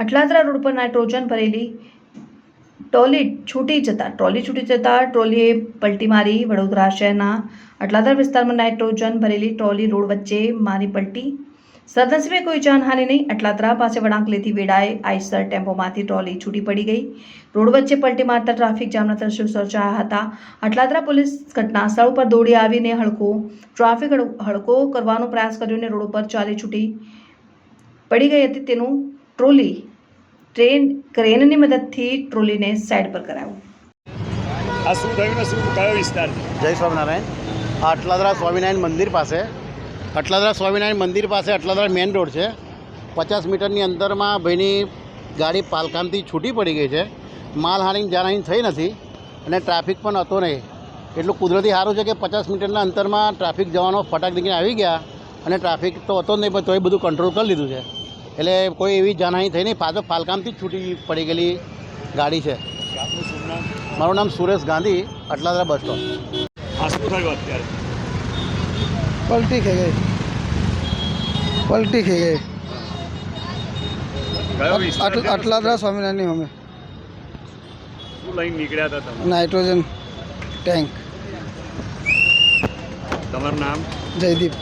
Atladara road પર nitrogen ભરેલી trolley છૂટી જતા ટ્રોલીએ પલટી મારી. વડોદરા શહેરના અટલાદરા વિસ્તારમાં નાઇટ્રોજન ભરેલી ટ્રોલી રોડ વચ્ચે મારી પલટી. સદનસીબે કોઈ જાનહાનિ નહીં. અટલાદરા પાસે વળાંક વેળાએ આઈસર ટેમ્પોમાંથી ટ્રોલી છૂટી પડી ગઈ. રોડ વચ્ચે પલટી મારતા ટ્રાફિક જામના દ્રશ્યો સર્જાયા હતા. અટલાદરા પોલીસ ઘટના સ્થળ પર દોડી આવીને ટ્રાફિક હળવો કરવાનો પ્રયાસ કર્યો અને રોડ પર ચાલી છૂટી પડી ગઈ હતી. તેનું ક્રેનની મદદથી ટ્રોલીને સાઈડ પર કરાવ્યું. આ શું થયું ને શું કયો વિસ્તાર? જય સ્વામિનારાયણ. આ અટલાદરા સ્વામિનારાયણ મંદિર પાસે અટલાદરા મેઇન રોડ છે. 50 મીટરની અંતરમાં ભાઈની ગાડી પાલકામથી છૂટી પડી ગઈ છે. માલહાની જાનહાની થઈ નથી અને ટ્રાફિક પણ હતો નહીં. એટલું કુદરતી સારું છે કે 50 મીટરના અંતરમાં ટ્રાફિક જવાનો ફટાક દીકરીને આવી ગયા અને ટ્રાફિક તો હતો જ નહીં, પણ તોય બધું કંટ્રોલ કરી લીધું છે. એટલે કોઈ એવી જાનહાની થઈ નહીં. પાછો પાલકામથી જ છૂટી પડી ગયેલી ગાડી છે. આપનું શું નામ? મારું નામ સુરેશ ગાંધી, અટલાદરા બસ સ્ટોપ. આ શું થયું અત્યારે? पलटी खे गई કયો વિસ્તાર છે? अटलादरा स्वामीनारायण हमें શું લઈને નીકળ્યા હતા તમે? नाइट्रोजन टैंक તમારું નામ? जयदीप।